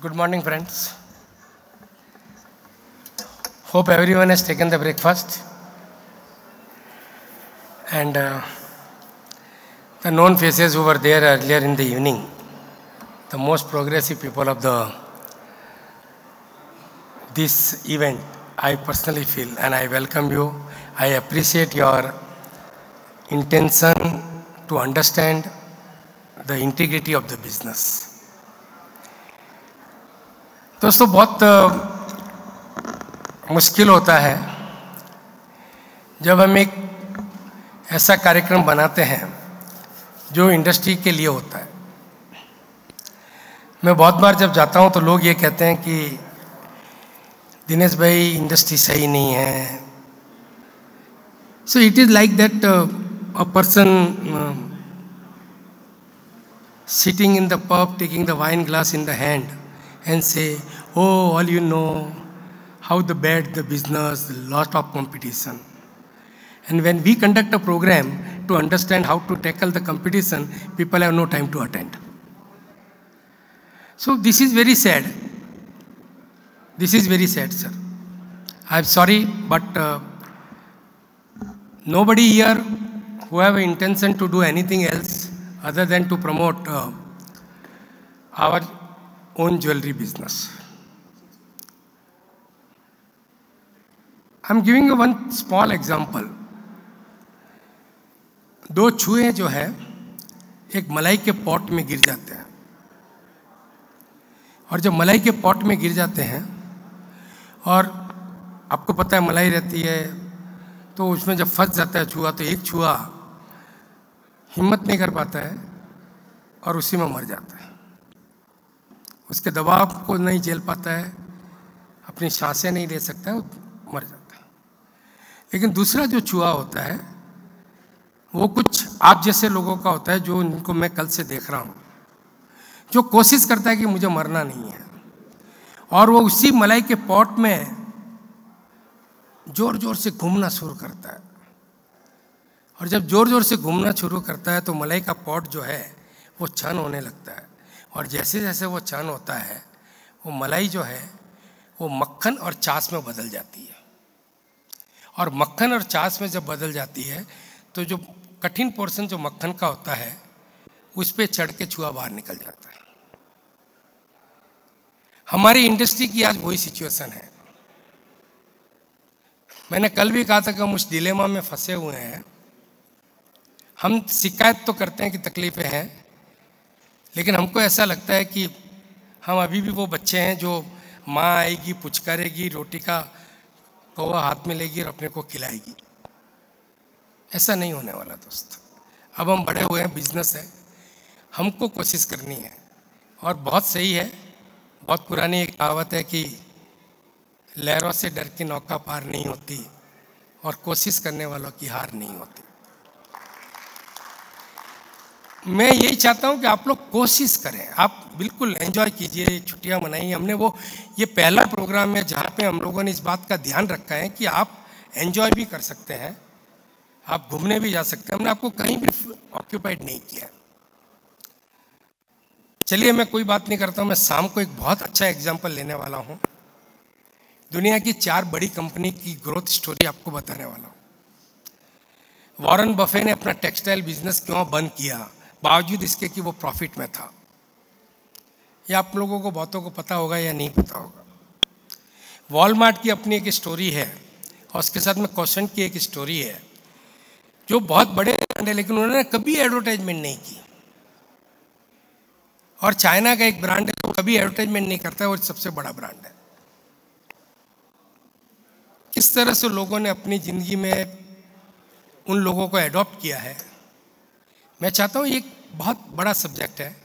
Good morning, friends. Hope everyone has taken the breakfast. And the known faces who were there earlier in the evening, the most progressive people of this event, I personally feel, and I welcome you. I appreciate your intention to understand the integrity of the business. दोस्तों, बहुत मुश्किल होता है जब हम एक ऐसा कार्यक्रम बनाते हैं जो इंडस्ट्री के लिए होता है। मैं बहुत बार जब जाता हूं तो लोग ये कहते हैं कि दिनेश भाई, इंडस्ट्री सही नहीं है। So it is like that a person sitting in the pub, taking the wine glass in the hand and say, oh, all you know, how the bad the business, the lot of competition. And when we conduct a program to understand how to tackle the competition, people have no time to attend. So this is very sad. This is very sad, sir. I'm sorry, but nobody here who have an intention to do anything else other than to promote our own jewelry business. I'm giving you one small example. दो चूहे जो है एक मलाई के pot में गिर जाते हैं, और जब मलाई के पॉट में गिर जाते हैं और आपको पता है मलाई रहती है, तो उसमें जब फंस जाता है चूहा, तो एक चूहा हिम्मत नहीं कर पाता है और उसी में मर जाता है। उसके दबाव को नहीं झेल पाता है, अपनी सांसें नहीं ले सकता है, मर जाता है। लेकिन दूसरा जो चूहा होता है वो कुछ आप जैसे लोगों का होता है, जो इनको मैं कल से देख रहा हूँ, जो कोशिश करता है कि मुझे मरना नहीं है, और वो उसी मलाई के पॉट में जोर जोर से घूमना शुरू करता है। और जब जोर जोर से घूमना शुरू करता है तो मलाई का पॉट जो है वो छन होने लगता है, और जैसे जैसे वो छन होता है वो मलाई जो है वो मक्खन और छाछ में बदल जाती है। और मक्खन और छाछ में जब बदल जाती है तो जो कठिन पोर्शन जो मक्खन का होता है उस पे चढ़ के चूहा बाहर निकल जाता है। हमारी इंडस्ट्री की आज वही सिचुएशन है। मैंने कल भी कहा था कि हम उस डिलेमा में फंसे हुए हैं। हम शिकायत तो करते हैं कि तकलीफें हैं, लेकिन हमको ऐसा लगता है कि हम अभी भी वो बच्चे हैं जो माँ आएगी, पुचकारेगी, रोटी का कौवा हाथ में लेगी और अपने को खिलाएगी। ऐसा नहीं होने वाला दोस्त। अब हम बड़े हुए हैं, बिजनेस है, हमको कोशिश करनी है। और बहुत सही है, बहुत पुरानी एक कहावत है कि लहरों से डर की नौका पार नहीं होती और कोशिश करने वालों की हार नहीं होती। मैं यही चाहता हूं कि आप लोग कोशिश करें, आप बिल्कुल एंजॉय कीजिए, छुट्टियां मनाइए। हमने ये पहला प्रोग्राम है जहां पे हम लोगों ने इस बात का ध्यान रखा है कि आप एंजॉय भी कर सकते हैं, आप घूमने भी जा सकते हैं। हमने आपको कहीं भी ऑक्यूपाइड नहीं किया। चलिए, मैं कोई बात नहीं करता हूं, मैं शाम को एक बहुत अच्छा एग्जाम्पल लेने वाला हूं। दुनिया की 4 बड़ी कंपनी की ग्रोथ स्टोरी आपको बताने वाला हूं। वॉरेन बफे ने अपना टेक्सटाइल बिजनेस क्यों बंद किया, बावजूद इसके कि वो प्रॉफिट में था। ये आप लोगों को बहुतों को पता होगा या नहीं पता होगा। वॉलमार्ट की अपनी एक स्टोरी है, और उसके साथ में क्वेश्चन की एक स्टोरी है, जो बहुत बड़े ब्रांड है लेकिन उन्होंने कभी एडवर्टाइजमेंट नहीं की। और चाइना का एक ब्रांड है जो कभी एडवर्टाइजमेंट नहीं करता है, और सबसे बड़ा ब्रांड है। किस तरह से लोगों ने अपनी ज़िंदगी में उन लोगों को एडॉप्ट किया है। मैं चाहता हूँ, ये एक बहुत बड़ा सब्जेक्ट है।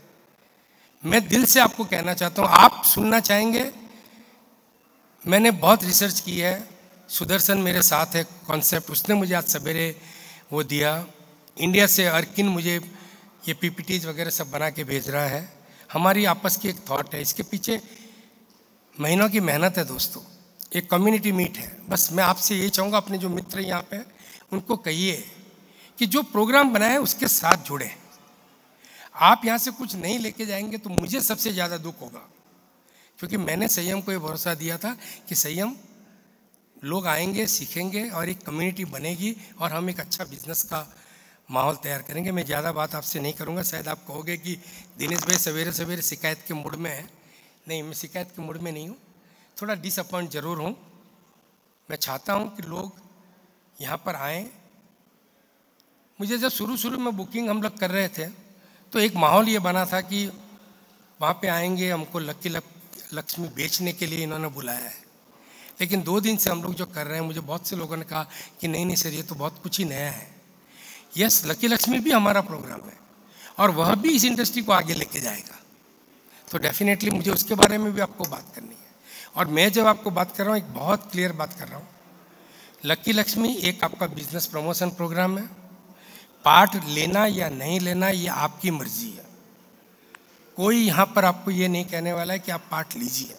मैं दिल से आपको कहना चाहता हूँ, आप सुनना चाहेंगे। मैंने बहुत रिसर्च की है। सुदर्शन मेरे साथ है कॉन्सेप्ट, उसने मुझे आज सवेरे वो दिया। इंडिया से अर्किन मुझे ये पीपीटीज वगैरह सब बना के भेज रहा है। हमारी आपस की एक थॉट है, इसके पीछे महीनों की मेहनत है दोस्तों। एक कम्युनिटी मीट है। बस मैं आपसे यही चाहूँगा, अपने जो मित्र यहाँ पे उनको कहिए कि जो प्रोग्राम बनाए उसके साथ जुड़े। आप यहाँ से कुछ नहीं लेके जाएंगे तो मुझे सबसे ज़्यादा दुख होगा क्योंकि मैंने संयम को ये भरोसा दिया था कि संयम लोग आएंगे, सीखेंगे और एक कम्युनिटी बनेगी और हम एक अच्छा बिजनेस का माहौल तैयार करेंगे। मैं ज़्यादा बात आपसे नहीं करूँगा। शायद आप कहोगे कि दिनेश भाई सवेरे सवेरे शिकायत के मूड में है। नहीं, मैं शिकायत के मूड में नहीं हूँ, थोड़ा डिसअपॉइंट ज़रूर हूँ। मैं चाहता हूँ कि लोग यहाँ पर आएँ। मुझे जब शुरू में बुकिंग हम लोग कर रहे थे तो एक माहौल ये बना था कि वहाँ पे आएंगे, हमको लक्की लक्ष्मी बेचने के लिए इन्होंने बुलाया है। लेकिन 2 दिन से हम लोग जो कर रहे हैं, मुझे बहुत से लोगों ने कहा कि नहीं सर, ये तो बहुत कुछ ही नया है। यस, लकी लक्ष्मी भी हमारा प्रोग्राम है और वह भी इस इंडस्ट्री को आगे लेके जाएगा। तो डेफिनेटली मुझे उसके बारे में भी आपको बात करनी है। और मैं जब आपको बात कर रहा हूँ, एक बहुत क्लियर बात कर रहा हूँ। लकी लक्ष्मी एक आपका बिजनेस प्रमोशन प्रोग्राम है। पार्ट लेना या नहीं लेना ये आपकी मर्जी है। कोई यहाँ पर आपको ये नहीं कहने वाला है कि आप पार्ट लीजिए।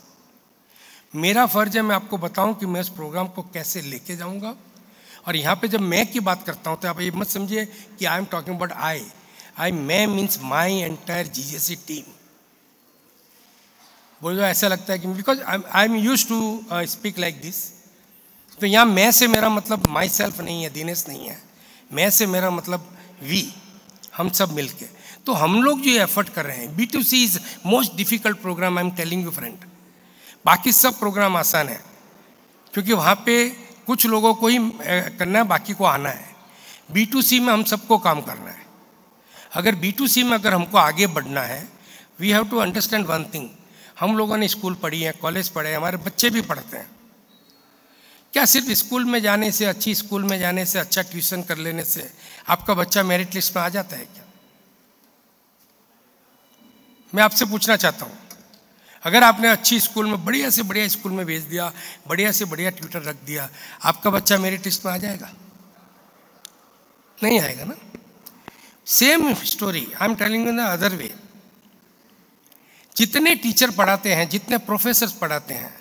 मेरा फर्ज है मैं आपको बताऊं कि मैं उस प्रोग्राम को कैसे लेके जाऊंगा। और यहाँ पे जब मैं की बात करता हूँ तो आप ये मत समझिए कि I am talking about I मैं means my entire GJC team. बोलो ऐसा लगता है कि because I am use to speak like this. तो यहाँ मैं से मेरा मतलब माई सेल्फ नहीं है, दिनेश नहीं है। मैं से मेरा मतलब वी, हम सब मिलके। तो हम लोग जो एफर्ट कर रहे हैं, B2C is most difficult program, I am telling you friend. बाकी सब प्रोग्राम आसान है क्योंकि वहाँ पे कुछ लोगों को ही करना है, बाकी को आना है। B2C में हम सबको काम करना है। अगर B2C में अगर हमको आगे बढ़ना है, we have to understand one thing. हम लोगों ने स्कूल पढ़ी है, कॉलेज पढ़े हैं, हमारे बच्चे भी पढ़ते हैं। क्या सिर्फ स्कूल में जाने से, अच्छी स्कूल में जाने से, अच्छा ट्यूशन कर लेने से आपका बच्चा मेरिट लिस्ट में आ जाता है क्या? मैं आपसे पूछना चाहता हूँ, अगर आपने अच्छी स्कूल में, बढ़िया से बढ़िया स्कूल में भेज दिया, बढ़िया से बढ़िया ट्यूटर रख दिया, आपका बच्चा मेरिट लिस्ट में आ जाएगा? नहीं आएगा ना। Same story I am telling you in the other way. जितने टीचर पढ़ाते हैं, जितने प्रोफेसर पढ़ाते हैं,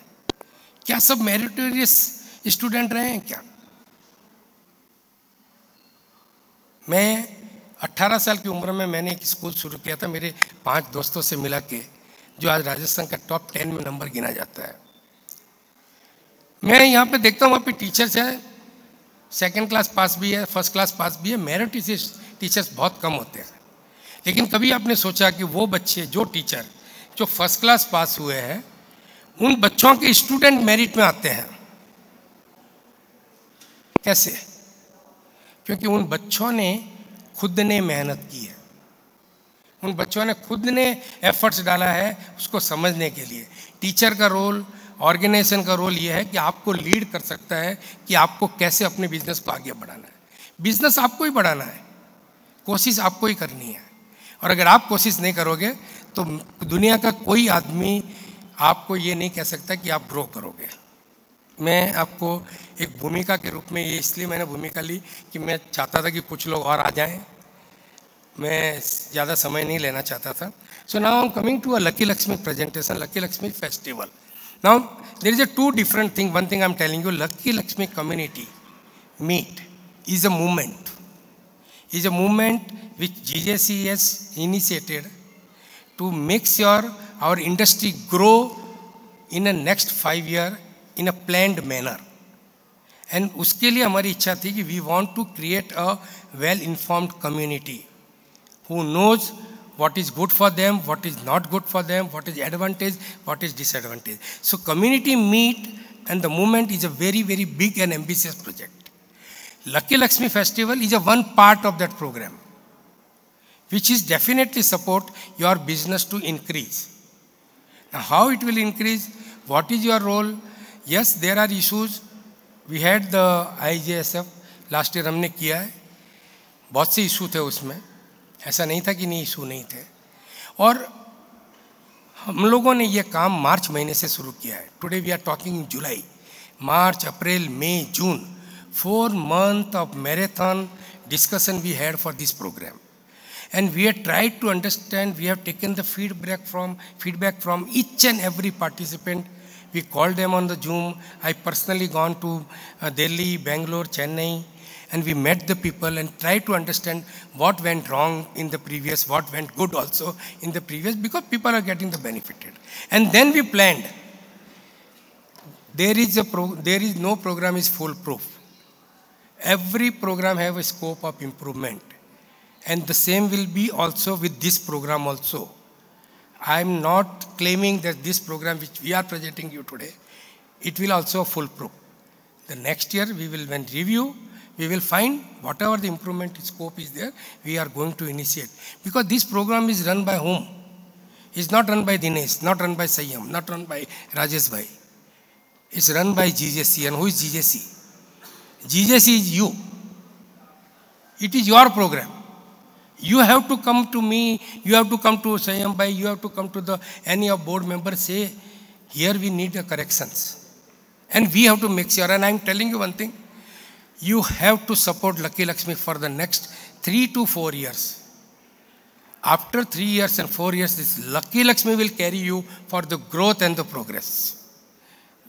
क्या सब मेरिटोरियस स्टूडेंट रहे हैं क्या? मैं 18 साल की उम्र में मैंने एक स्कूल शुरू किया था, मेरे 5 दोस्तों से मिला के, जो आज राजस्थान का टॉप 10 में नंबर गिना जाता है। मैं यहाँ पे देखता हूँ वहाँ पे टीचर्स हैं, 2nd क्लास पास भी है, 1st क्लास पास भी है। मेरिट टीचर्स बहुत कम होते हैं। लेकिन कभी आपने सोचा कि वो बच्चे, जो टीचर जो 1st क्लास पास हुए हैं, उन बच्चों के स्टूडेंट मेरिट में आते हैं? कैसे? क्योंकि उन बच्चों ने खुद ने मेहनत की है, उन बच्चों ने खुद ने एफर्ट्स डाला है उसको समझने के लिए। टीचर का रोल, ऑर्गेनाइजेशन का रोल ये है कि आपको लीड कर सकता है कि आपको कैसे अपने बिजनेस को आगे बढ़ाना है। बिजनेस आपको ही बढ़ाना है, कोशिश आपको ही करनी है। और अगर आप कोशिश नहीं करोगे तो दुनिया का कोई आदमी आपको ये नहीं कह सकता कि आप ग्रो करोगे। मैं आपको एक भूमिका के रूप में, ये इसलिए मैंने भूमिका ली कि मैं चाहता था कि कुछ लोग और आ जाएं, मैं ज़्यादा समय नहीं लेना चाहता था। So now I am coming to a lucky Lakshmi presentation, lucky Lakshmi festival. Now there is a 2 different thing. One thing I am telling you, Lucky Lakshmi community meet is a movement. Is a movement which GJC has initiated to make sure our industry grow in a next 5 year in a planned manner. And उसके लिए हमारी इच्छा थी कि we want to create a well-informed community who knows what is good for them, what is not good for them, what is advantage, what is disadvantage. So community meet and the movement is a very, very big and ambitious project. Lucky Lakshmi Festival is a one part of that program, which is definitely support your business to increase. Now how it will increase, what is your role? Yes, there are issues. We had the IJSF, last year हमने किया है, बहुत से issue थे उसमें, ऐसा नहीं था कि नहीं इशू नहीं थे। और हम लोगों ने ये काम मार्च महीने से शुरू किया है। Today we are talking in July, March, April, May, June, 4 months of marathon discussion we had for this program. And we have tried to understand, we have taken the feedback from each and every participant. We called them on the Zoom. I personally gone to Delhi, Bangalore, Chennai, and we met the people and tried to understand what went wrong in the previous, what went good also in the previous, because people are getting the benefited. And then we planned. There is no program is foolproof. Every program have a scope of improvement. And the same will be also with this program also. I am not claiming that this program which we are presenting you today, it will also foolproof. The next year we will, when review, we will find whatever the improvement scope is there, we are going to initiate. Because this program is run by whom? It's not run by Dinesh, not run by Sayyam, not run by Rajesh Bhai. It's run by GJC. And who is GJC? GJC is you. It is your program. You have to come to me, you have to come to Sayyam Bhai, you have to come to any of board members, say, here we need the corrections. And we have to make sure, and I am telling you one thing, you have to support Lucky Lakshmi for the next 3 to 4 years. After 3 years and 4 years, this Lucky Lakshmi will carry you for the growth and the progress.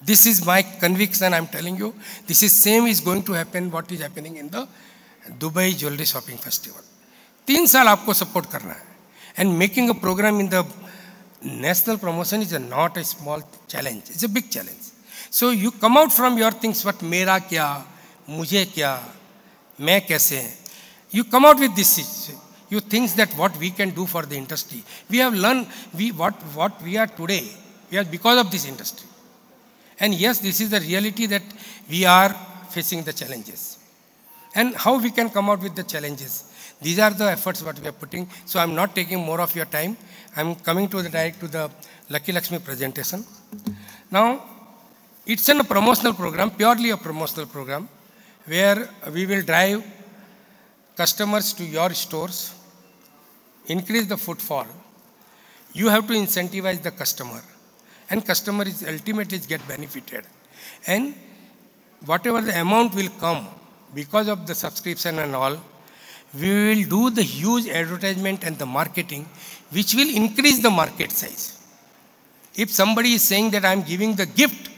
This is my conviction, I am telling you. This is same is going to happen what is happening in the Dubai Jewelry Shopping Festival. 3 साल आपको support करना है. And making a program in the national promotion is not a small challenge. It's a big challenge. So you come out from your things, what मेरा क्या, मुझे क्या, मैं कैसे. You come out with this. You think that what we can do for the industry. We have learned what we are today. We are because of this industry. And yes, this is the reality that we are facing the challenges. And how we can come out with the challenges. These are the efforts what we are putting. So I'm not taking more of your time. I'm coming to direct to the Lucky Lakshmi presentation. Now, it's a promotional program, purely a promotional program, where we will drive customers to your stores, increase the footfall. You have to incentivize the customer. And customer is ultimately get benefited. And whatever the amount will come because of the subscription and all, we will do the huge advertisement and the marketing, which will increase the market size. If somebody is saying that I am giving the gift,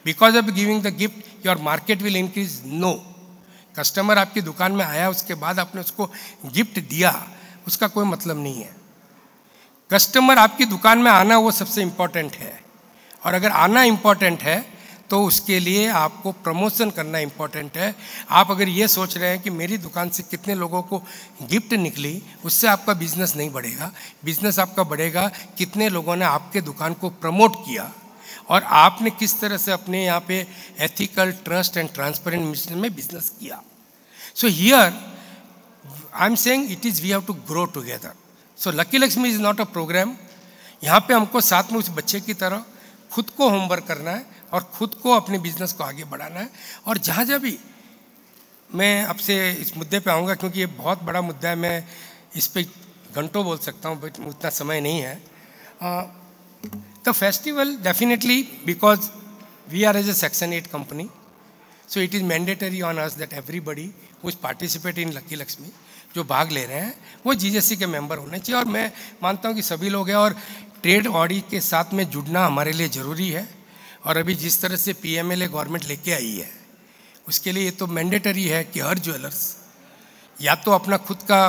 because of giving the gift, your market will increase, no. Customer आपकी दुकान में आया, उसके बाद आपने उसको gift दिया, उसका कोई मतलब नहीं है. कस्टमर आपकी दुकान में आना वो सबसे इम्पोर्टेंट है. और अगर आना इम्पोर्टेंट है तो उसके लिए आपको प्रमोशन करना इम्पोर्टेंट है. आप अगर ये सोच रहे हैं कि मेरी दुकान से कितने लोगों को गिफ्ट निकली, उससे आपका बिजनेस नहीं बढ़ेगा. बिजनेस आपका बढ़ेगा कितने लोगों ने आपके दुकान को प्रमोट किया और आपने किस तरह से अपने यहाँ पे ethical, trust and transparent mission में बिजनेस किया. So here I am saying it is we have to grow together. So lucky Lakshmi is not a programme. यहाँ पे हमको साथ में उस बच्चे की तरह खुद को होमवर्क करना है और खुद को अपने बिजनेस को आगे बढ़ाना है. और जहाँ जहाँ भी मैं आपसे इस मुद्दे पे आऊँगा, क्योंकि ये बहुत बड़ा मुद्दा है, मैं इस पे घंटों बोल सकता हूँ, बट उतना समय नहीं है. The festival definitely, because we are as a Section 8 company, so it is mandatory on us that everybody who is participating in Lucky Lakshmi, जो भाग ले रहे हैं वो GJC के मेंबर होने चाहिए. और मैं मानता हूँ कि सभी लोग हैं और ट्रेड ऑडिट के साथ में जुड़ना हमारे लिए ज़रूरी है. और अभी जिस तरह से PMLA गवर्नमेंट लेके आई है, उसके लिए ये तो मैंडेटरी है कि हर ज्वेलर्स या तो अपना खुद का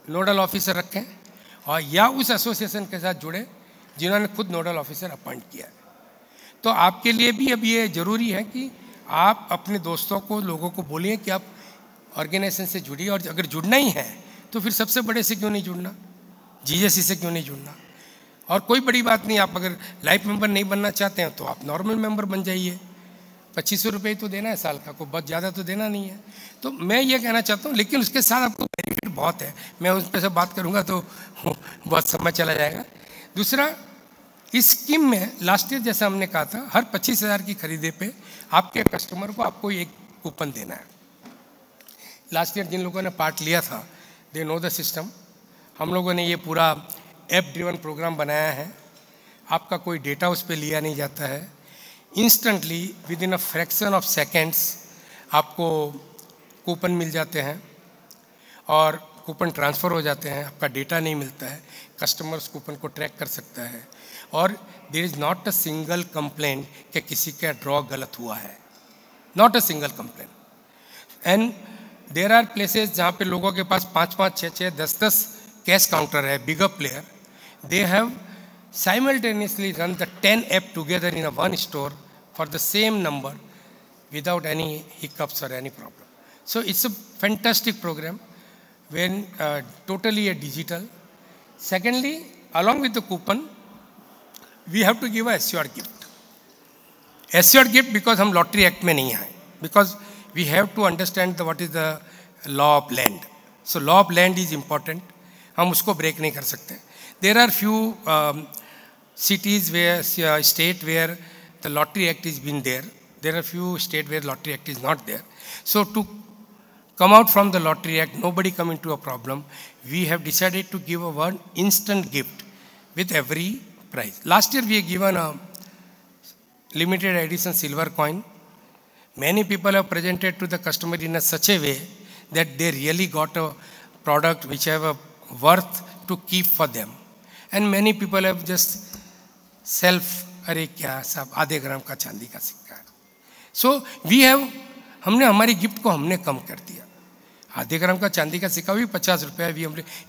नोडल ऑफिसर रखें और या उस एसोसिएशन के साथ जुड़े जिन्होंने खुद नोडल ऑफिसर अपॉइंट किया है. तो आपके लिए भी अब ये ज़रूरी है कि आप अपने दोस्तों को, लोगों को बोलिए कि आप ऑर्गेनाइजेशन से जुड़िए. और अगर जुड़ना ही है तो फिर सबसे बड़े से क्यों नहीं जुड़ना, GJC से क्यों नहीं जुड़ना. और कोई बड़ी बात नहीं, आप अगर लाइफ मेंबर नहीं बनना चाहते हैं तो आप नॉर्मल मेंबर बन जाइए. 2500 रुपये तो देना है साल का, कोई बहुत ज़्यादा तो देना नहीं है. तो मैं ये कहना चाहता हूँ, लेकिन उसके साथ आपको बेनिफिट बहुत है. मैं उस पर से बात करूँगा तो बहुत समय चला जाएगा. दूसरा, इस स्कीम में लास्ट ईयर जैसा हमने कहा था, हर 25,000 की खरीदे पे आपके कस्टमर को आपको एक कूपन देना है. लास्ट ईयर जिन लोगों ने पार्ट लिया था, दे नो द सिस्टम. हम लोगों ने ये पूरा ऐप ड्रिवन प्रोग्राम बनाया है. आपका कोई डेटा उस पर लिया नहीं जाता है. Instantly with in a fraction of seconds आपको कूपन मिल जाते हैं और कूपन ट्रांसफ़र हो जाते हैं. आपका डेटा नहीं मिलता है, कस्टमर उस कूपन को ट्रैक कर सकता है. और there is not a single complaint कि किसी का ड्रॉ गलत हुआ है. Not a single complaint. And there are places जहाँ पे लोगों के पास 5-5, 6-6, 10-10 कैश काउंटर है, bigger player, they have simultaneously run the 10 app together in a one store for the same number without any hiccups or any problem. So it's a fantastic program when totally a digital. Secondly, along with the coupon, we have to give a assured gift. Assured gift because हम lottery act में नहीं आए, because we have to understand what is the law of land. So law of land is important. हम उसको break नहीं कर सकते. There are few cities where state where the lottery act is been there. There are few state where lottery act is not there. So to come out from the lottery act, nobody come into a problem. We have decided to give a one instant gift with every prize. Last year we have given a limited edition silver coin. Many people have presented to the customer in a such a way that they really got a product which have a worth to keep for them. And many people have just self, अरे क्या सब आधे ग्राम का चांदी का सिक्का है. So we have, हमने हमारी गिफ्ट को हमने कम कर दिया. आधे ग्राम का चांदी का सिक्का भी 50 रुपया.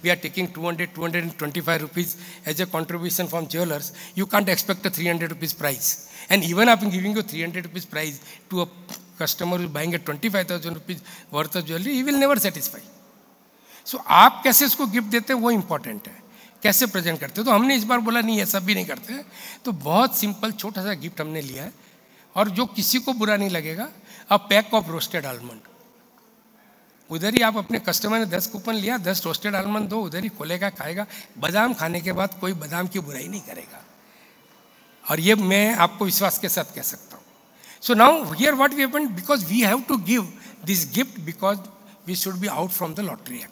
We are taking 225 rupees as a contribution from jewellers. You can't expect 300 rupees price. And even आप giving you 300 rupees price to a customer buying 25,000 rupees worth of jewellery, he will never satisfy. So आप कैसे उसको gift देते हैं वो important है, कैसे present करते हो. तो हमने इस बार बोला नहीं ऐसा भी नहीं करते, तो बहुत सिंपल छोटा सा गिफ्ट हमने लिया है और जो किसी को बुरा नहीं लगेगा. A pack of roasted almond. उधर ही आप अपने कस्टमर ने 10 कूपन लिया, 10 रोस्टेड आलमंड दो, उधर ही खोलेगा, खाएगा. बादाम खाने के बाद कोई बादाम की बुराई नहीं करेगा, और ये मैं आपको विश्वास के साथ कह सकता हूँ. So now here what we happen, because we have to give this gift because we should be out from the lottery act.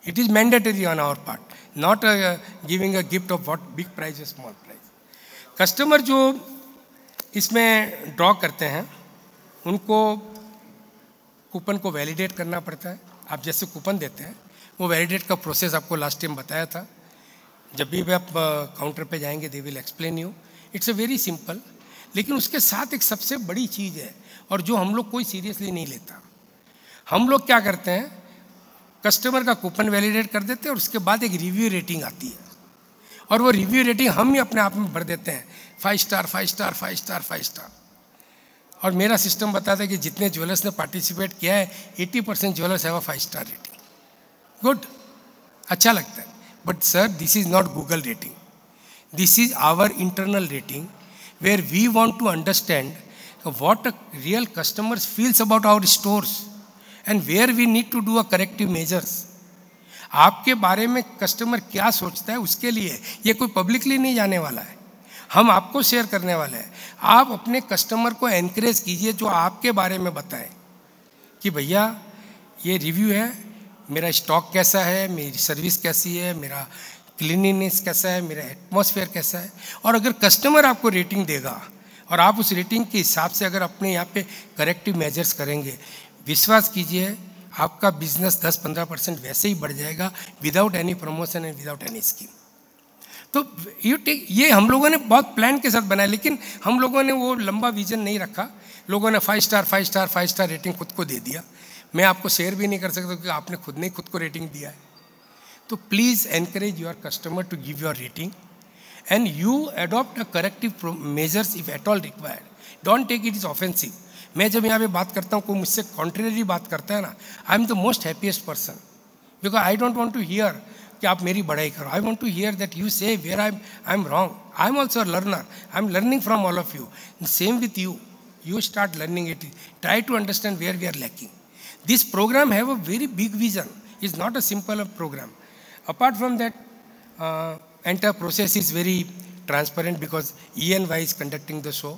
It is mandatory on our part, not giving a gift of what big prize or small prize. Customer जो इसमें draw करते हैं उनको coupon को validate करना पड़ता है. आप जैसे कूपन देते हैं वो वैलिडेट का प्रोसेस आपको लास्ट टाइम बताया था. जब भी आप काउंटर पे जाएंगे they will explain you. It's a very simple. लेकिन उसके साथ एक सबसे बड़ी चीज़ है और जो हम लोग कोई सीरियसली नहीं लेता. हम लोग क्या करते हैं, कस्टमर का कूपन वैलिडेट कर देते हैं और उसके बाद एक रिव्यू रेटिंग आती है, और वो रिव्यू रेटिंग हम ही अपने आप में भर देते हैं 5 स्टार 5 स्टार 5 स्टार 5 स्टार. और मेरा सिस्टम बताता है कि जितने ज्वेलर्स ने पार्टिसिपेट किया है 80% jewellers have a 5 star rating. Good, अच्छा लगता है. But sir this is not Google rating, this is our internal rating where we want to understand what a real customers feels about our stores and where we need to do a corrective measures. आपके बारे में customer क्या सोचता है उसके लिए ये कोई पब्लिकली नहीं जाने वाला है, हम आपको शेयर करने वाले हैं. आप अपने कस्टमर को एनकरेज कीजिए जो आपके बारे में बताएं कि भैया ये रिव्यू है, मेरा स्टॉक कैसा है, मेरी सर्विस कैसी है, मेरा क्लीनिनेस कैसा है, मेरा एटमॉस्फेयर कैसा है. और अगर कस्टमर आपको रेटिंग देगा और आप उस रेटिंग के हिसाब से अगर अपने यहाँ पे करेक्टिव मेजर्स करेंगे, विश्वास कीजिए आपका बिजनेस 10-15% वैसे ही बढ़ जाएगा without any promotion and without any scheme. तो ये हम लोगों ने बहुत प्लान के साथ बनाया, लेकिन हम लोगों ने वो लंबा विजन नहीं रखा. लोगों ने 5 स्टार 5 स्टार 5 स्टार रेटिंग खुद को दे दिया. मैं आपको शेयर भी नहीं कर सकता क्योंकि आपने खुद ने खुद को रेटिंग दिया है. तो please encourage your customer to give your rating and you adopt a corrective measures if at all required. Don't take it as offensive. मैं जब यहाँ पे बात करता हूँ कोई मुझसे कॉन्ट्रेरी बात करता है ना, I am the most happiest person because I don't want to hear कि आप मेरी बड़ाई करो. I want to hear that you say where I am wrong. I am also a learner. I am learning from all of you. Same with you. You start learning it. Try to understand where we are lacking. This program have a very big vision. It's not a simple program. Apart from that, entire process is very transparent because E&Y is conducting the show.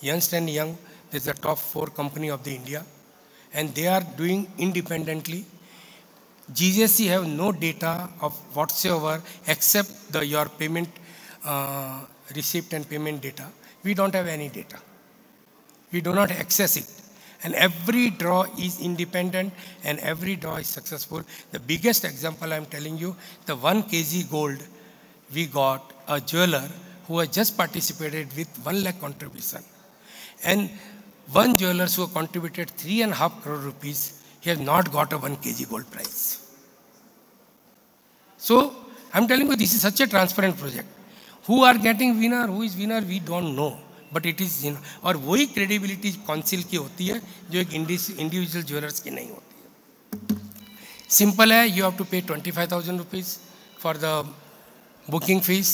Ernst & Young is the top 4 company of the India, and they are doing independently. GJC have no data of whatsoever except your payment receipt and payment data. We don't have any data. We do not access it. And every draw is independent and every draw is successful. The biggest example I am telling you, the 1 kg gold, we got a jeweler who has just participated with 1 lakh contribution. And one jeweler who contributed 3.5 crore rupees, he has not got a 1 kg gold prize. So I'm telling you, this is such a transparent project. Who are getting winner, who is winner, we don't know. But it is, you know, और वही credibility council की होती है जो एक individual jewelers की नहीं होती है. Simple है, you have to pay 25,000 rupees for the booking fees.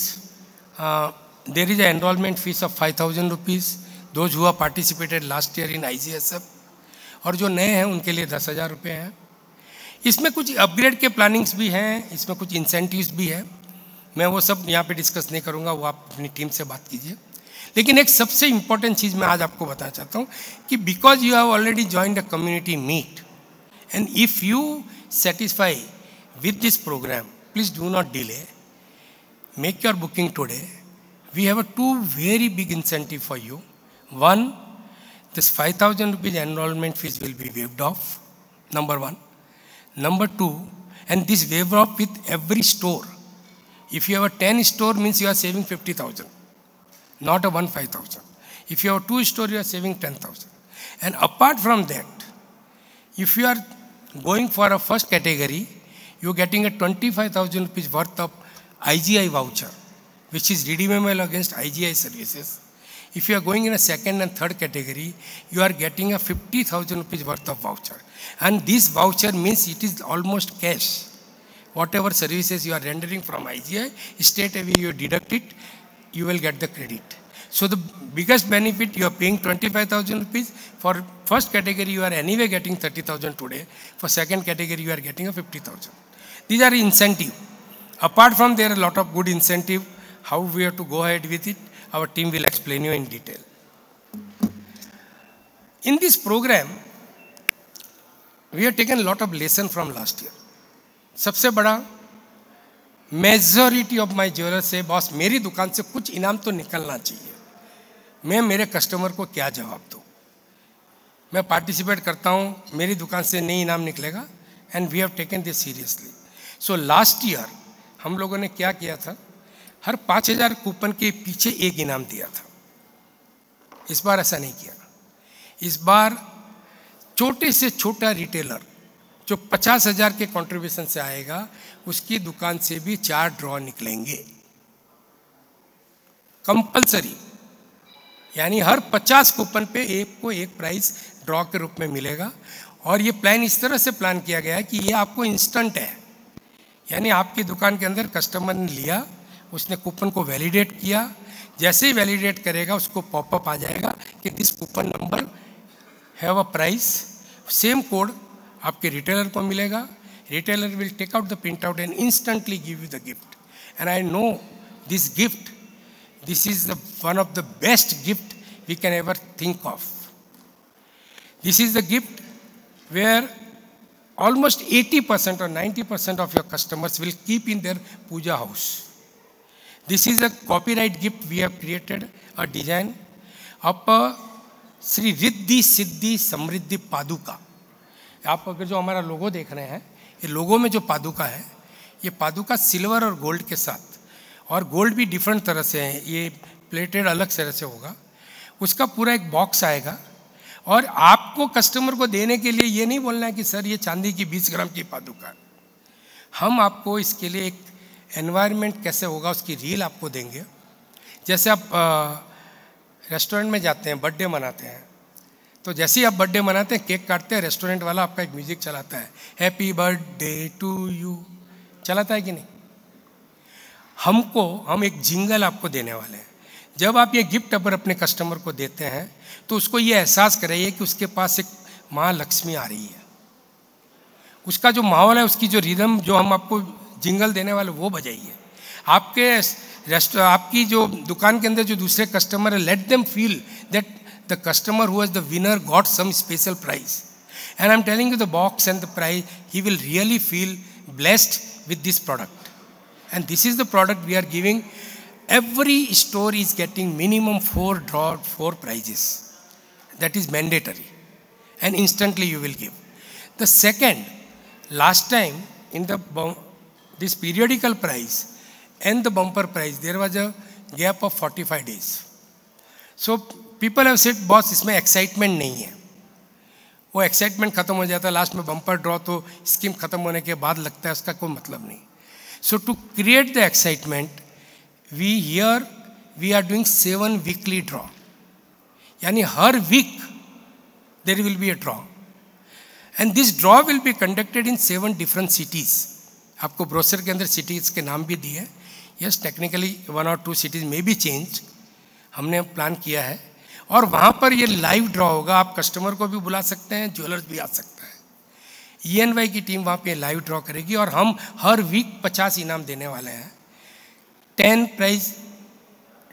There is an enrollment fees of 5,000 rupees. Those who have participated last year in IGSF. और जो नए हैं उनके लिए 10,000 रुपये हैं. इसमें कुछ अपग्रेड के प्लानिंग्स भी हैं, इसमें कुछ इंसेंटिव्स भी है. मैं वो सब यहाँ पे डिस्कस नहीं करूँगा, वो आप अपनी टीम से बात कीजिए. लेकिन एक सबसे इम्पोर्टेंट चीज़ मैं आज आपको बताना चाहता हूँ कि because you have already joined a community meet and if you satisfy with this programme, please do not delay, make your booking today. We have a 2 very big incentive for you. One, this 5,000 rupees enrollment fees will be waived off, number 1. Number 2, and this waive off with every store. If you have a 10 store, means you are saving 50,000, not a 5,000. If you have 2 store, you are saving 10,000. And apart from that, if you are going for a first category, you are getting a 25,000 rupees worth of IGI voucher, which is redeemable against IGI services. If you are going in a second and third category, you are getting a 50,000 rupees worth of voucher. And this voucher means it is almost cash. Whatever services you are rendering from IGI, straight away you deduct it, you will get the credit. So the biggest benefit, you are paying 25,000 rupees. For first category, you are anyway getting 30,000 today. For second category, you are getting a 50,000. These are incentive. Apart from there, a lot of good incentive. How we have to go ahead with it, our team will explain you in detail. In this program, we have taken a lot of lesson from last year. सबसे बड़ा majority of my jeweller से, boss मेरी दुकान से कुछ इनाम तो निकलना चाहिए, मैं मेरे कस्टमर को क्या जवाब दूँ. मैं पार्टिसिपेट करता हूँ, मेरी दुकान से नहीं इनाम निकलेगा. And we have taken this seriously. So last year हम लोगों ने क्या किया था, हर 5,000 कूपन के पीछे एक इनाम दिया था. इस बार ऐसा नहीं किया. इस बार छोटे से छोटा रिटेलर जो 50,000 के कंट्रीब्यूशन से आएगा, उसकी दुकान से भी 4 ड्रॉ निकलेंगे कंपलसरी. यानी हर 50 कूपन पे एक को एक प्राइस ड्रॉ के रूप में मिलेगा. और ये प्लान इस तरह से प्लान किया गया है कि ये आपको इंस्टेंट है. यानी आपकी दुकान के अंदर कस्टमर ने लिया, उसने कूपन को वैलिडेट किया, जैसे ही वैलिडेट करेगा उसको पॉपअप आ जाएगा कि this coupon number have a price. Same code आपके रिटेलर को मिलेगा. Retailer will take out the print out and instantly give you the gift. And I know this gift, this is the one of the best gift we can ever think of. This is the gift where almost 80% or 90% of your customers will keep in their puja house. This is a copyright gift. We have created a design of Sri Riddhi Siddhi Samriddhi Paduka. आप अगर जो हमारा लोगो देख रहे हैं, ये लोगो में जो पादुका है, ये पादुका सिल्वर और गोल्ड के साथ, और गोल्ड भी डिफरेंट तरह से है, ये प्लेटेड अलग तरह से होगा. उसका पूरा एक बॉक्स आएगा और आपको कस्टमर को देने के लिए ये नहीं बोलना है कि सर ये चांदी की 20 ग्राम की पादुका. हम आपको इसके लिए एक एनवायरनमेंट कैसे होगा उसकी रील आपको देंगे. जैसे आप रेस्टोरेंट में जाते हैं, बर्थडे मनाते हैं, तो जैसे ही आप बर्थडे मनाते हैं, केक काटते हैं, रेस्टोरेंट वाला आपका एक म्यूजिक चलाता है, हैप्पी बर्थडे टू यू, चलाता है कि नहीं. हम एक जिंगल आपको देने वाले हैं. जब आप ये गिफ्ट अगर अपने कस्टमर को देते हैं तो उसको ये एहसास कराइए कि उसके पास एक माँ लक्ष्मी आ रही है. उसका जो माहौल है, उसकी जो रिदम जो हम आपको जिंगल देने वाले वो बजाइए. आपकी जो दुकान के अंदर जो दूसरे कस्टमर है, let them feel that the customer who is the winner got some special prize. And I am telling you the box and the prize, he will really feel blessed with this product. And this is the product we are giving. Every store is getting minimum 4 prizes. That is mandatory. And instantly you will give. The second, last time in this periodical prize and the bumper prize, there was a gap of 45 days. So people have said boss इसमें excitement नहीं है, वो excitement खत्म हो जाता है last में bumper draw तो स्कीम खत्म होने के बाद लगता है, उसका कोई मतलब नहीं। So to create the excitement we are doing 7 weekly draw, यानी हर week there will be a draw and this draw will be conducted in 7 different cities. आपको ब्रोशर के अंदर सिटीज के नाम भी दिए। यस, टेक्निकली 1 और 2 सिटीज में भी चेंज हमने प्लान किया है, और वहाँ पर ये लाइव ड्रॉ होगा। आप कस्टमर को भी बुला सकते हैं, ज्वेलर्स भी आ सकता है। ENY की टीम वहाँ पे लाइव ड्रॉ करेगी और हम हर वीक 50 इनाम देने वाले हैं। 10 prize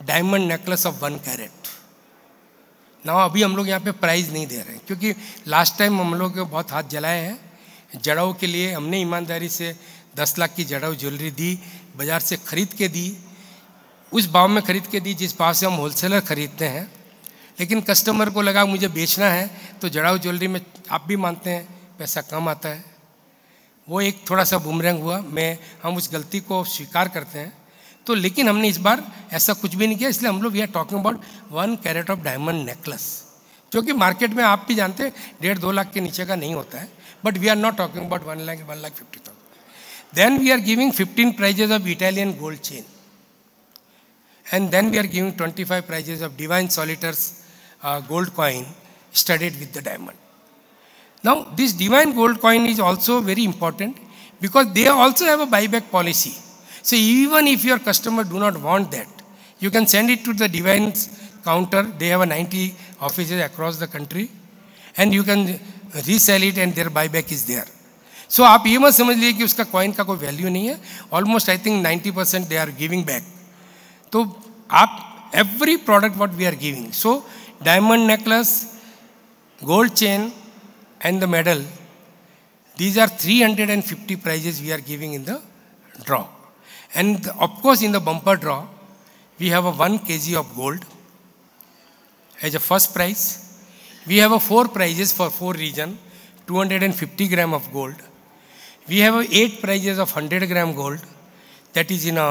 diamond necklace of 1 carat. ना अभी हम लोग यहाँ पे प्राइज नहीं दे रहे हैं क्योंकि लास्ट टाइम हम लोग को बहुत हाथ जलाए हैं। जड़ाऊ के लिए हमने ईमानदारी से 10 लाख की जड़ाऊ ज्वेलरी दी, बाज़ार से खरीद के दी, उस भाव में खरीद के दी जिस भाव से हम होलसेलर खरीदते हैं। लेकिन कस्टमर को लगा मुझे बेचना है तो जड़ाऊ ज्वेलरी में आप भी मानते हैं पैसा कम आता है। वो एक थोड़ा सा बूमरैंग हुआ, हम उस गलती को स्वीकार करते हैं। तो लेकिन हमने इस बार ऐसा कुछ भी नहीं किया, इसलिए हम लोग we are talking about 1 carat of diamond necklace, जो कि मार्केट में आप भी जानते हैं 1.5-2 लाख के नीचे का नहीं होता है। But we are not talking about 1,50,000। Then we are giving 15 prizes of Italian gold chain, and then we are giving 25 prizes of divine solitaires gold coin studded with the diamond. Now this divine gold coin is also very important because they also have a buyback policy. So even if your customer do not want that, you can send it to the divine's counter. They have a 90 offices across the country and you can resell it and their buyback is there. So आप ये मत समझ लीजिए कि उसका coin का कोई value नहीं है। Almost I think 90% they are giving back. तो आप every product what we are giving, so diamond necklace, gold chain and the medal, these are 350 prizes we are giving in the draw. And of course in the bumper draw we have a 1 kg of gold as a first prize. We have a 4 prizes for 4 region, 250 gram of gold. We have 8 prizes of 100 gram gold, that is in a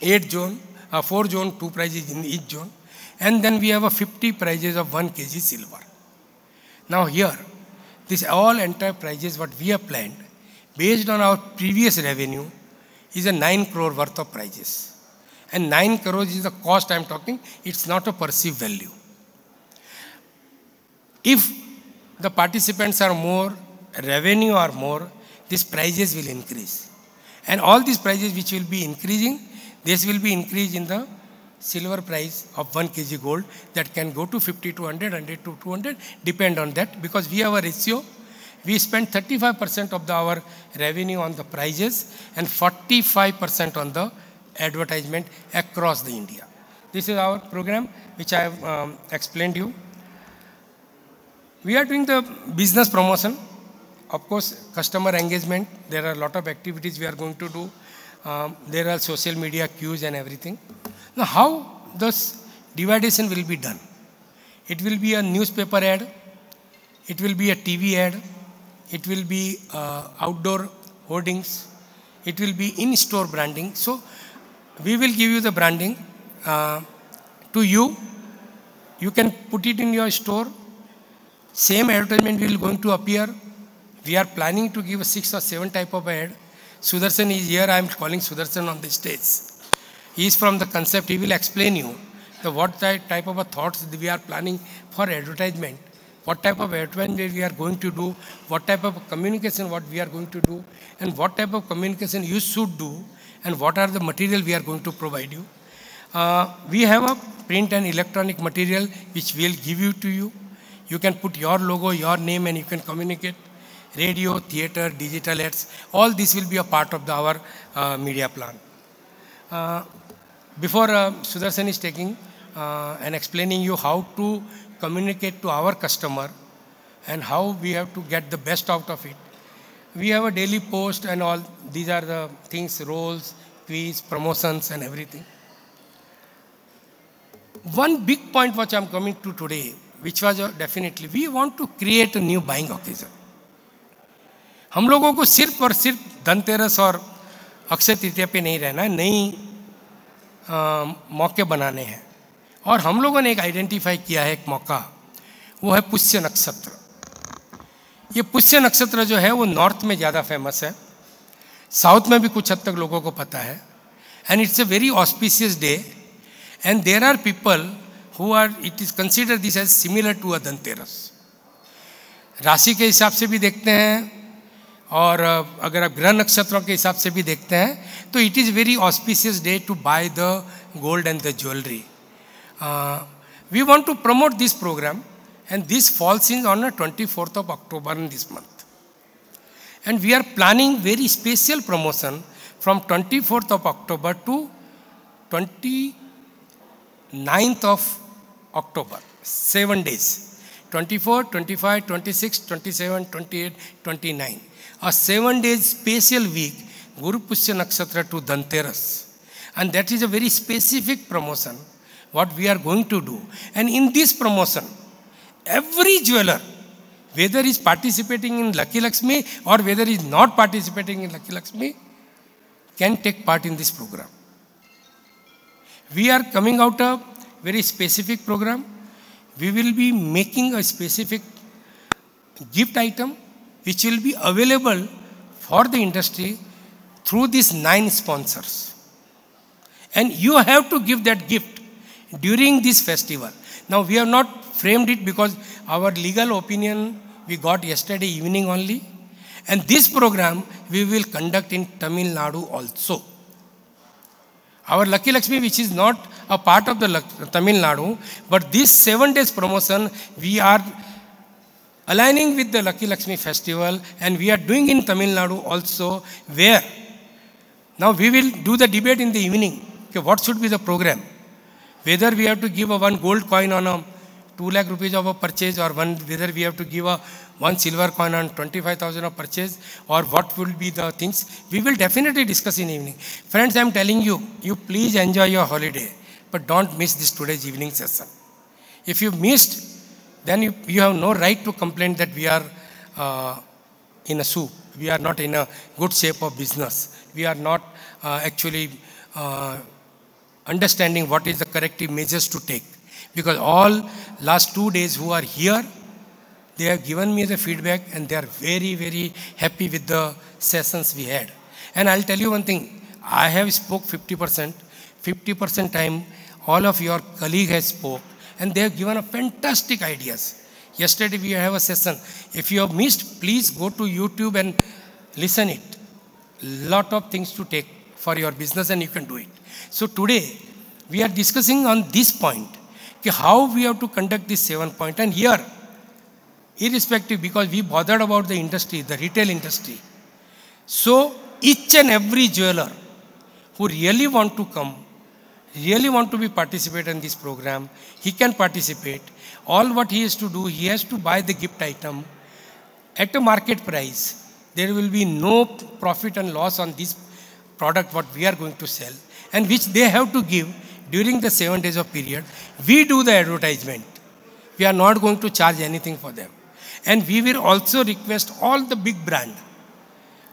8 zone, 4 zone, 2 prizes in each zone. And then we have a 50 prizes of 1 kg silver. Now here, this all entire prizes what we have planned, based on our previous revenue, is a 9 crore worth of prizes. And 9 crores is the cost I am talking, it's not a perceived value. If the participants are more, revenue are more, these prizes will increase. And all these prizes which will be increasing, this will be increased in the silver price of 1 kg gold that can go to 50 to 100, 100 to 200, depend on that, because we have a ratio. We spend 35% of our revenue on the prizes and 45% on the advertisement across the India. This is our program which I have explained you. We are doing the business promotion. Of course, customer engagement, there are a lot of activities we are going to do. There are social media cues and everything. Now, how this dividation will be done? It will be a newspaper ad, it will be a TV ad, it will be outdoor hoardings, it will be in-store branding. So, we will give you the branding to you. You can put it in your store. Same advertisement will going to appear. We are planning to give 6 or 7 type of ad. Sudarshan is here. I am calling Sudarshan on the stage. He is from the concept. He will explain you the what type of thoughts we are planning for advertisement, what type of advertisement we are going to do, what type of communication what we are going to do, and what type of communication you should do, and what are the material we are going to provide you. We have a print and electronic material which we will give you to you. You can put your logo, your name, and you can communicate. Radio, theater, digital ads, all this will be a part of our media plan. Before Sudarshan is taking and explaining you how to communicate to our customer and how we have to get the best out of it, we have a daily post and all. These are the things, roles, quiz, promotions and everything. One big point which I am coming to today, which was definitely, we want to create a new buying occasion. हम लोगों को सिर्फ और सिर्फ धनतेरस और अक्षय तृतीया पे नहीं रहना है, नई मौके बनाने हैं और हम लोगों ने एक आइडेंटिफाई किया है एक मौका, वो है पुष्य नक्षत्र। ये पुष्य नक्षत्र जो है वो नॉर्थ में ज़्यादा फेमस है, साउथ में भी कुछ हद तक लोगों को पता है। And it's a very auspicious day and there are people who are, it is consider this as similar to a Dhanteras. राशि के हिसाब से भी देखते हैं और अगर आप ग्रह नक्षत्रों के हिसाब से भी देखते हैं तो it is very auspicious day to buy the gold and the jewellery. We want to promote this programme and this falls in on the 24th of October in this month. And we are planning very special promotion from 24th of October to 29th of October, 7 days, 24, 25, 26, 27, 28, 29. A 7 days special week, Guru Pushya Nakshatra to Dhanteras. And that is a very specific promotion, what we are going to do. And in this promotion, every jeweler, whether is participating in Lucky Lakshmi or whether is not participating in Lucky Lakshmi, can take part in this program. We are coming out a very specific program. We will be making a specific gift item which will be available for the industry through these 9 sponsors. And you have to give that gift during this festival. Now we have not framed it because our legal opinion we got yesterday evening only, and this program we will conduct in Tamil Nadu also. Our Lucky Lakshmi, which is not a part of the Tamil Nadu, but this 7 days promotion we are aligning with the Lucky Lakshmi festival, and we are doing in Tamil Nadu also, where now we will do the debate in the evening. Okay, what should be the program? Whether we have to give a 1 gold coin on a 2 lakh rupees of a purchase, or whether we have to give a 1 silver coin on 25,000 of purchase, or what will be the things, we will definitely discuss in evening. Friends, I am telling you, you please enjoy your holiday, but don't miss this today's evening session. If you missed, then you have no right to complain that we are in a soup. We are not in a good shape of business. We are not actually understanding what is the corrective measures to take. Because all last 2 days who are here, they have given me the feedback and they are very, very happy with the sessions we had. And I'll tell you one thing, I have spoke 50%, 50% time all of your colleague has spoke, and they have given a fantastic ideas. Yesterday we have a session. If you have missed, please go to YouTube and listen it. Lot of things to take for your business and you can do it. So today we are discussing on this point, how we have to conduct this 7 point. And here, irrespective, because we bothered about the industry, the retail industry. So each and every jeweler who really want to come, really want to be participate in this program, he can participate. All what he has to do, he has to buy the gift item at a market price. There will be no profit and loss on this product what we are going to sell, and which they have to give during the 7 days of period. We do the advertisement. We are not going to charge anything for them. And we will also request all the big brand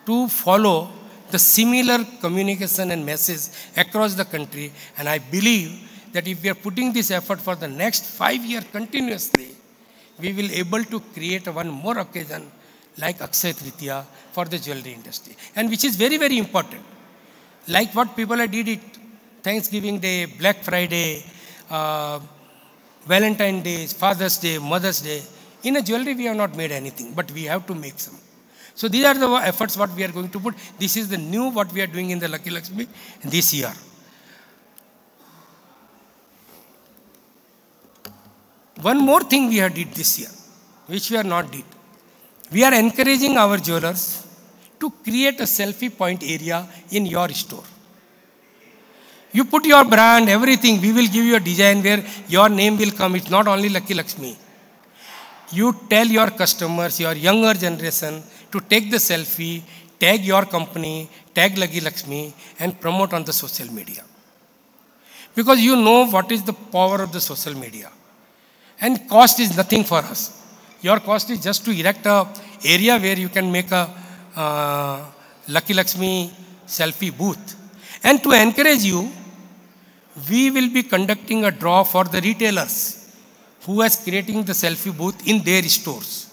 to follow the similar communication and message across the country. And I believe that if we are putting this effort for the next 5 years continuously, we will able to create one more occasion like Akshaya Tritiya for the jewelry industry. And which is very, very important. Like what people have did it, Thanksgiving Day, Black Friday, Valentine's Day, Father's Day, Mother's Day. In a jewelry we have not made anything, but we have to make some. So these are the efforts what we are going to put. This is the new what we are doing in the Lucky Lakshmi this year. One more thing we have did this year, which we are not did. We are encouraging our jewelers to create a selfie point area in your store. You put your brand, everything, we will give you a design where your name will come. It's not only Lucky Lakshmi. You tell your customers, your younger generation, to take the selfie, tag your company, tag Lucky Lakshmi, and promote on the social media. Because you know what is the power of the social media. And cost is nothing for us. Your cost is just to erect a area where you can make a Lucky Lakshmi selfie booth. And to encourage you, we will be conducting a draw for the retailers who is creating the selfie booth in their stores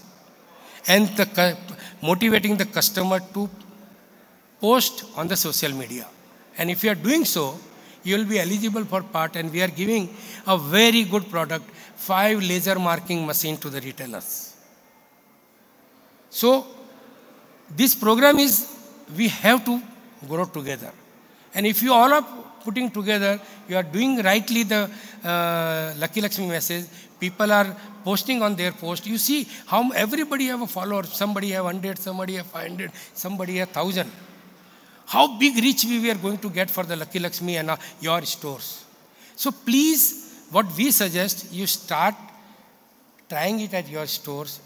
and motivating the customer to post on the social media. And if you are doing so, you will be eligible for part, and we are giving a very good product, 5 laser marking machine to the retailers. So this program is, we have to grow together. And if you all are putting together, you are doing rightly the Lucky Lakshmi message, people are posting on their post. You see how everybody have a follower, somebody have 100, somebody have 500, somebody have 1,000. How big reach we are going to get for the Lucky Lakshmi and your stores. So please, what we suggest, you start trying it at your stores,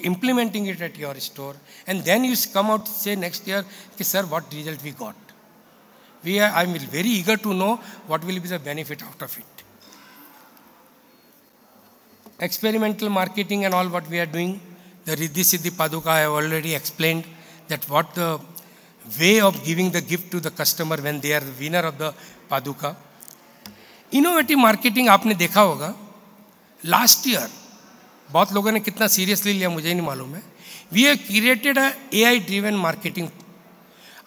implementing it at your store, and then you come out say next year, sir, what result we got. I'm very eager to know what will be the benefit out of it. Experimental marketing and all what we are doing, the Riddhi Siddhi Paduka, I have already explained that what the way of giving the gift to the customer when they are the winner of the Paduka. Innovative marketing आपने देखा होगा, last year, बहुत लोगों ने कितना seriously लिया मुझे नहीं मालूम है. We have created a AI driven marketing.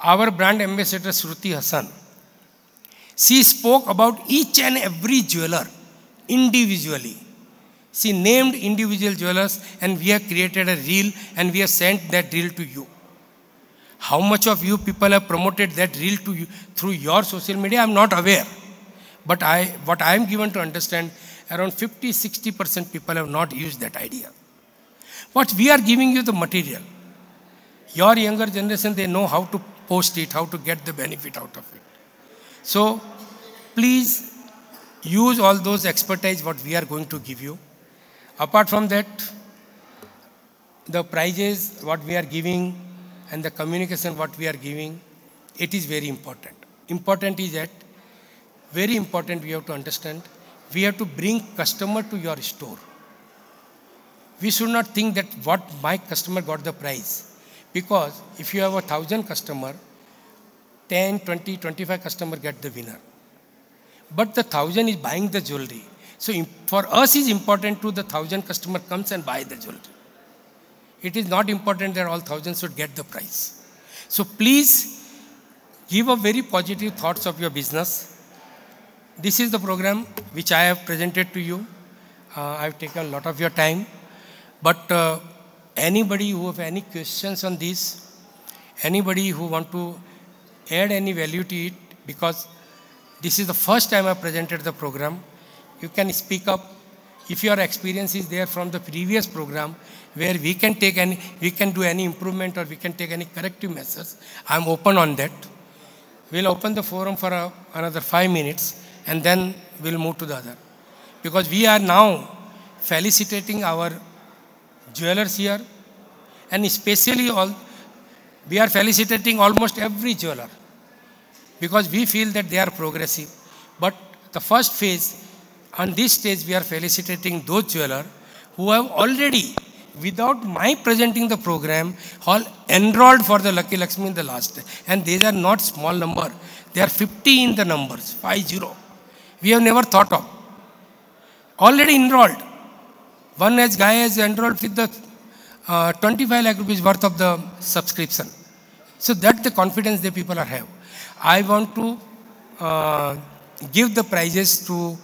Our brand ambassador Shruti Hassan, she spoke about each and every jeweler individually. She named individual jewelers, and we have created a reel and we have sent that reel to you. How much of you people have promoted that reel to you through your social media, I am not aware. But what I am given to understand, around 50-60% people have not used that idea. What we are giving you the material. Your younger generation, they know how to post it, how to get the benefit out of it. So please use all those expertise what we are going to give you. Apart from that, the prizes what we are giving and the communication what we are giving, it is very important. Important is that, very important we have to understand, we have to bring customer to your store. We should not think that what my customer got the prize. Because if you have 1,000 customer, 10, 20, 25 customer get the winner. But the 1,000 is buying the jewelry. So for us is important to the 1,000 customer comes and buy the jewelry. It is not important that all 1,000 should get the prize. So please give a very positive thoughts of your business. This is the program which I have presented to you. I have taken a lot of your time. But anybody who have any questions on this, anybody who want to add any value to it, because this is the first time I presented the program, you can speak up. If your experience is there from the previous program, where we can do any improvement or we can take any corrective measures, I am open on that. We'll open the forum for another 5 minutes and then we'll move to the other. Because we are now felicitating our jewelers here, and especially we are felicitating almost every jeweler because we feel that they are progressive. But the first phase, on this stage, we are felicitating those jewelers who have already, without my presenting the program, all enrolled for the Lucky Lakshmi in the last day. And these are not small number. They are 50 in the numbers, 50. We have never thought of. Already enrolled. One guy has enrolled with the 25 lakh rupees worth of the subscription. So that's the confidence the people have. I want to give the prizes to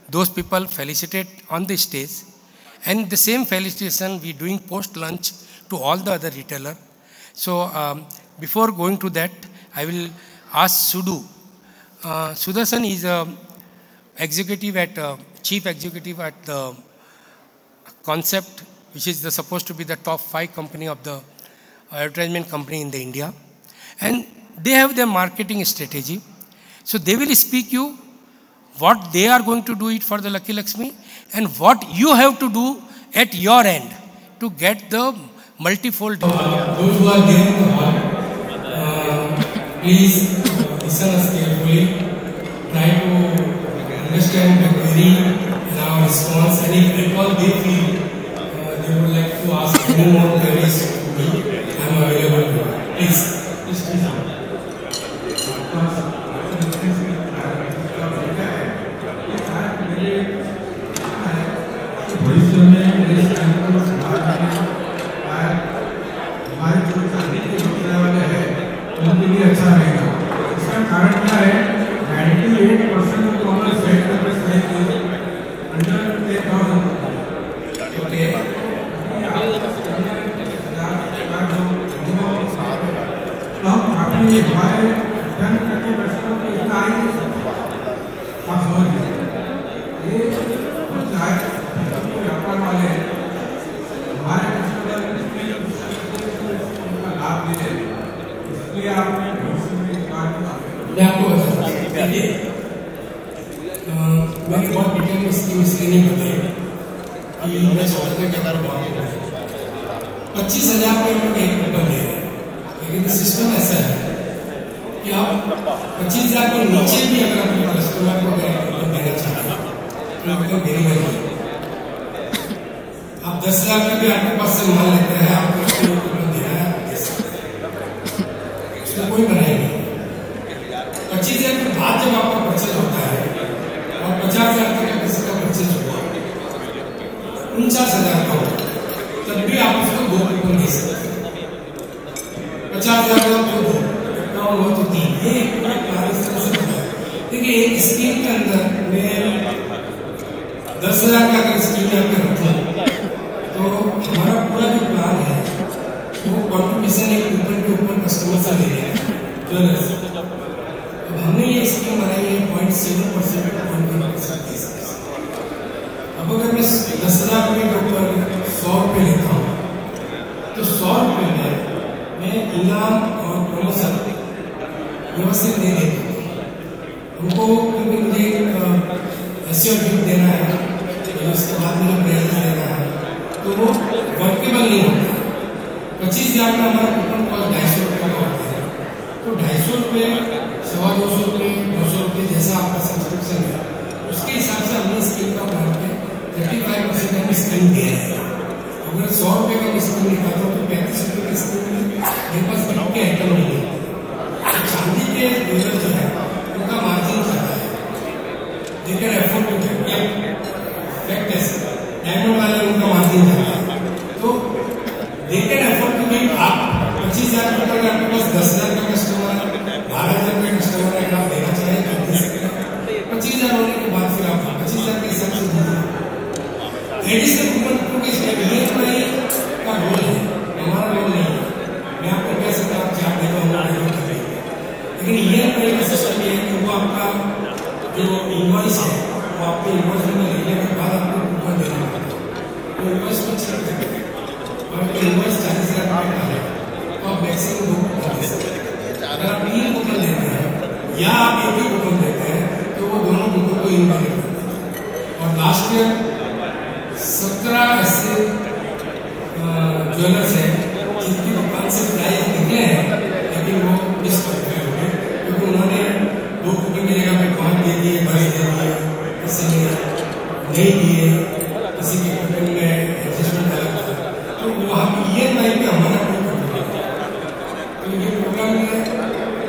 those people felicitate on the stage. And the same felicitation we doing post-lunch to all the other retailer. So before going to that, I will ask Sudu. Sudarshan is a chief executive at the Concept, which is supposed to be the top 5 company of the advertisement company in the India. And they have their marketing strategy. So they will speak you what they are going to do it for the Lucky Lakshmi and what you have to do at your end to get the multifold. Those who are there in the hall, please listen us carefully. Try to understand the query and our response. And if at all they feel they would like to ask any more queries to me, I am available to you. Please. मैं आपको बताता हूँ, मैंने बहुत detail में इसलिए नहीं बताया कि मैं चाहता था कि 25,000 पे लोग एक कूपन दे रहे हैं, लेकिन सिस्टम ऐसा है कि आप 25,000 के नीचे भी अगर अपने कस्टमर को कूपन देना चाहते हैं तो एकदम देरी नहीं। आप 10,000 का भी आपके पास से माल लेते हैं, आपको कूपन दे रहा है, उसमें कोई बनाई नहीं। 25,000 के बाद जब आपका परचेज होता है और 50,000 तक का किसी का परचेज हुआ, 49,000 का हो, तब भी आप उसको 2 कूपन दे सकते हैं। 50,000 का तो 2, और वो तो 3। ये पूरा प्लान इस तरह से बना है। देखिए एक स्कीम के अंदर मैं 10,000 का अगर स्कीम यहाँ पे रखूँ तो हमारा पूरा जो प्लान है वो कॉन्ट्रीब्यूशन एक कूपन के ऊपर कस्टमर से ले रहे हैं। अब हमने ये स्कीम बनाई है 0.7% अब अगर मैं 10,000 रुपये के ऊपर 100 रुपये लेता हूँ तो 100 रुपये में मैं इनाम और प्रमोशन व्यवस्थित नहीं देता उनको, क्योंकि मुझे ऐसे गिफ्ट देना है, उसके बाद मुझे प्राइज देना है, तो वो वर्केबल नहीं होता। 25,000 का हमारा कूपन कॉस्ट 250 रुपये का होता है, तो 250 रुपये, 250 रुपये, 200 रुपये जैसा आपका सब्सक्रिप्शन है उसके हिसाब से हमने स्कीम का प्लान पे 35% हम स्कीम दे रहे हैं। अगर 100 रुपये का स्कीम निकालता हूँ तो 35 रुपये की स्कीम मेरे पास गिफ्ट के आइटम नहीं है। चांदी के ज्वेलर जो है उनका मार्जिन ज़्यादा है, लेकिन एफोर्ड टू फैक्ट ऐसे डायमंड वाले उनका मार्जिन ज़्यादा है, तो लेकिन एफोर्ड टू आप 25,000 रुपये का आपके पास 10,000 का कस्टमर है, 12,000 का कस्टमर है, आप देना चाहिए 25,000 होने के बाद फिर आप 25,000 के हिसाब से दीजिए। एडिशनल कूपन क्योंकि EMI का रोल है, हमारा रोल नहीं है। मैं आपको कह सकता हूँ 4 देगा लेकिन EMI का सिस्टम ये है कि वो आपका जो इनवॉइस है वो आपके इनवॉइस में लेने के बाद आपको कूपन देना पड़ता है, तो इनवॉइस को चेक करके और इनवॉइस 40,000 रुपये का है तो आप मैक्सिमम 2 कूपन दे सकते हैं। अगर आप 3 कूपन देते हैं या आप 1 ही कूपन देते हैं तो वो दोनों कूपन को इनवैलिड करते हैं। और लास्ट ईयर 17 ऐसे ज्वेलर्स हैं जिनकी दुकान से प्राइस निकले हैं लेकिन वो मिस कर गए होंगे, क्योंकि उन्होंने 2 कूपन की जगह पे 5 दे दिए, 22 दे दिए, किसी ने नहीं दिए, किसी के कूपन में एडजस्टमेंट अलग था, तो वहाँ EMI पे हमारा कोई कंट्रोल नहीं। तो ये प्रोग्राम में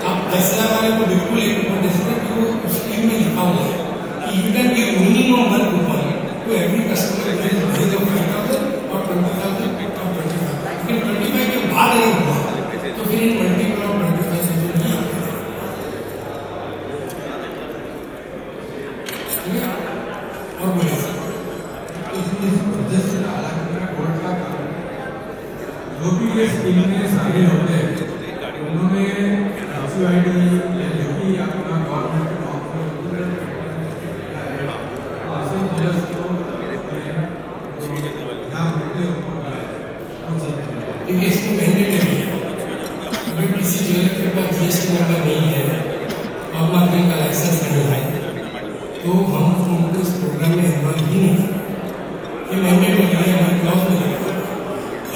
आप 10,000 वाले को बिल्कुल 1 कूपन दे सकते हैं, क्योंकि उस स्कीम में लिखा हुआ है कि you can give minimum 1 coupon to every customer और 20,000 और 20,000 और 25,000, लेकिन 25 के बाद नहीं हुआ तो फिर इन मल्टीपल और 25 से जो नहीं आते और बोले जो भी ये स्कीम में शामिल होते हैं उन्होंने SUID या जो भी अपना गवर्नमेंट क्योंकि इसमें मैंडेटरी है। अगर किसी ज्वेलर के पास GST नंबर नहीं है और मार्केटिंग का लाइसेंस नहीं है तो हम उनको इस प्रोग्राम में इन्वॉल्व ही नहीं करें। ये मैंडेटरी है, हमारे क्लॉज में लिखा है।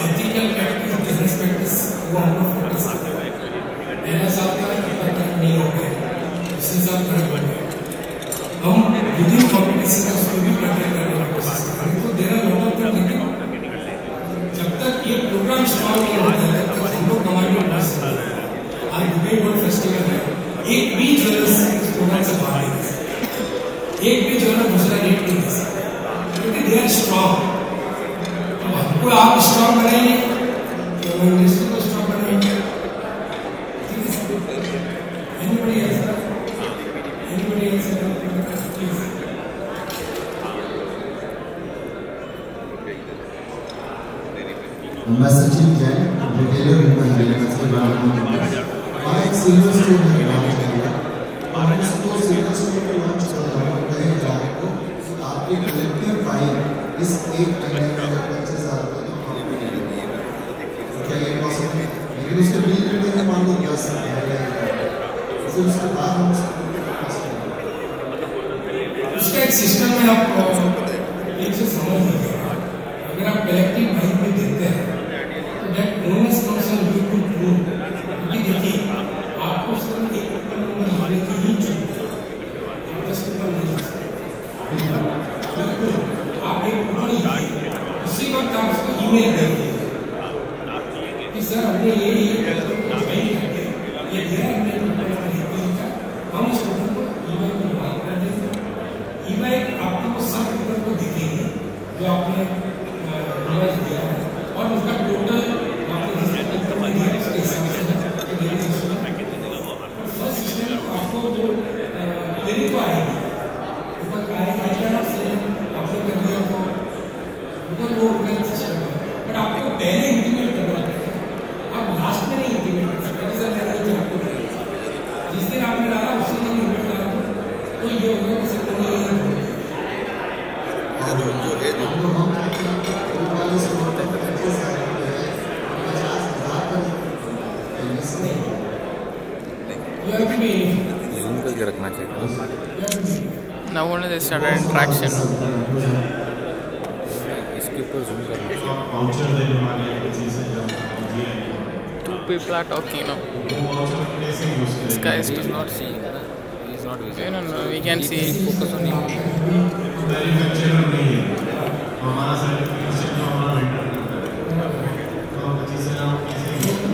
एथिकल प्रैक्टिस, बिजनेस प्रैक्टिस वो हमको फोकस करते हैं। पहला साल का नहीं हो गया, दूसरे साल खड़े बढ़ गए, हम विदिन कॉम्पिटिशन का उसको भी प्रैक्टिस करने की कोशिश कर रहे हैं। तो देना लोगों को, लेकिन जब तक ये प्रोग्राम स्ट्रॉन्ग नहीं होता है तब तक हम लोग कमांडो कर सकते हैं। आज दुबई गोल्ड फेस्टिवल है, एक भी ज्वेलर इस प्रोग्राम से बाहर नहीं दे सकते, एक भी ज्वेलर दूसरा रेट नहीं दे सकते, क्योंकि दे आर स्ट्रॉन्ग। तो हमको आप स्ट्रॉन्ग बनाइए तो इंडस्ट्री को स्ट्रॉन्ग बनाइए। Anybody else? Please. मैं सचिन जैन, रिटेलर हूँ के बारे में एक सिल्वर स्टोर है और उसको सिल्वर स्टोर को लॉन्च कर रहा हूँ। कहीं ग्राहक को आपकी कलेक्टिव फाइल इस एक महीने में 25,000 रुपये की प्रॉफिट मिलेगी। क्या ये पॉसिबल है? लेकिन उसके बिल में मान लो 10,000 से फिर उसके बाद हम उसका एक सिस्टम में आप एक से समझ लीजिए। अगर आप कलेक्टिव माइंड में देखते हैं तो that onus person you to prove, क्योंकि देखिए आपको सिर्फ एक नंबर लाने की ही जरूरत है, 10 नंबर नहीं ले सकते। आप एक नंबर लीजिए, उसी वक्त आप उसको ईमेल कर दीजिए कि सर हमने ये दिया, हमने हम उस नंबर को ईमेल में बात कर देंगे। ईमेल आपको सब नंबर को दिखेगी जो आपने दिया है और उसका टोटल आपको उसके हिसाब से फर्स्ट सिस्टम आपको जो क्लिनिक को आएगी ऊपर आपने कर दिया तो ऊपर वो सिस्टम है, बट आपको पहले इंटीमेट करना पड़ेगा, आप लास्ट में नहीं इंटीमेट कर सकते। सर मैंने आपको जिस दिन आपने डाला उसी दिन इंटीमेट डाला तो ये होगा कि सर जूम करके रखना चाहिए। Now only they started interaction. इसके ऊपर जूम करना चाहिए। 2 people are talking now. This guy is not seeing. He is not visible. no, we can see. Focus on him.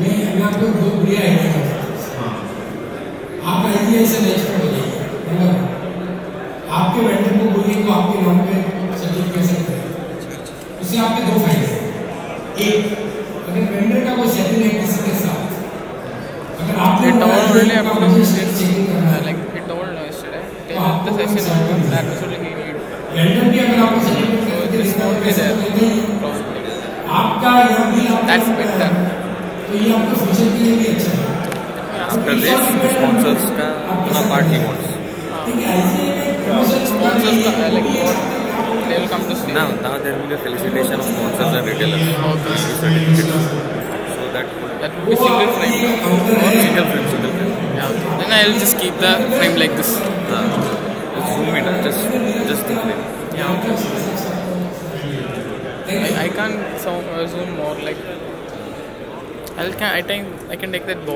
मैं आपको दो बढ़िया आइडिया आप आइडिया से नेक्स्ट हो जाइए। आपके वेंडर को बोलिए तो आपके नाम पे सर्टिफिकेट कर सकते हैं। उससे आपके दो फायदे हैं। एक, अगर वेंडर का कोई सेटिंग है किसी के साथ, अगर आपने It all really चेकिंग करना है, like it all yesterday. The session over. That was only he need. Vendor भी अगर आपको सर्टिफिकेट करके Won't be there. आपका यहाँ भी That's better. तो ये आपको फ्यूचर के लिए भी अच्छा है। After this, the sponsors का अपना part he wants. Sponsors like what? They will come to see. Now there will be a felicitation of sponsors and retailers. Okay. Certificates. So that would be single frame. Single frame. Yeah. Okay. Then I will just keep the frame like this. Just zoom in. Just the frame. Yeah. Okay. I can't zoom more like. I can take that board.